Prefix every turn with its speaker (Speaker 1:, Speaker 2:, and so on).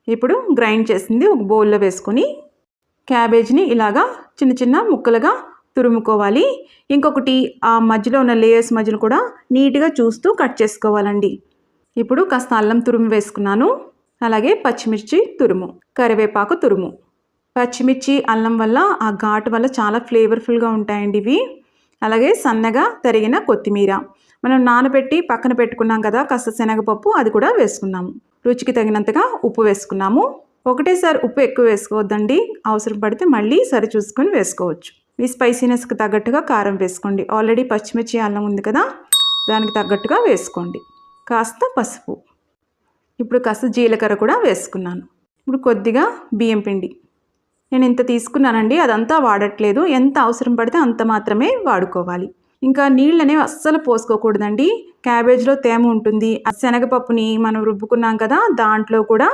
Speaker 1: ఇప్పుడు గ్రైండ్ చేసింది ఒక బౌల్లో వేసుకొని క్యాబేజ్ని ఇలాగా చిన్న చిన్న ముక్కలుగా తురుముకోవాలి. ఇంకొకటి ఆ మధ్యలో ఉన్న లేయర్స్ మధ్యలో కూడా నీట్గా చూస్తూ కట్ చేసుకోవాలండి. ఇప్పుడు కాస్త అల్లం తురుము వేసుకున్నాను. అలాగే పచ్చిమిర్చి తురుము, కరివేపాకు తురుము. పచ్చిమిర్చి అల్లం వల్ల ఆ ఘాటు వల్ల చాలా ఫ్లేవర్ఫుల్గా ఉంటాయండి ఇవి. అలాగే సన్నగా తరిగిన కొత్తిమీర, మనం నానబెట్టి పక్కన పెట్టుకున్నాం కదా కాస్త శనగపప్పు, అది కూడా వేసుకున్నాము. రుచికి తగినంతగా ఉప్పు వేసుకున్నాము. ఒకటేసారి ఉప్పు ఎక్కువ వేసుకోవద్దండి, అవసరం పడితే మళ్ళీ సరి చూసుకొని వేసుకోవచ్చు. మీ స్పైసీనెస్కి తగ్గట్టుగా కారం వేసుకోండి. ఆల్రెడీ పచ్చిమిర్చి అల్లం ఉంది కదా, దానికి తగ్గట్టుగా వేసుకోండి. కాస్త పసుపు, ఇప్పుడు కాస్త జీలకర్ర కూడా వేసుకున్నాను. ఇప్పుడు కొద్దిగా బియ్యం పిండి, నేను ఇంత తీసుకున్నానండి, అదంతా వాడట్లేదు. ఎంత అవసరం పడితే అంత మాత్రమే వాడుకోవాలి. ఇంకా నీళ్ళు అనేవి అస్సలు పోసుకోకూడదండి. క్యాబేజ్లో తేమ ఉంటుంది. శనగపప్పుని మనం రుబ్బుకున్నాం కదా, దాంట్లో కూడా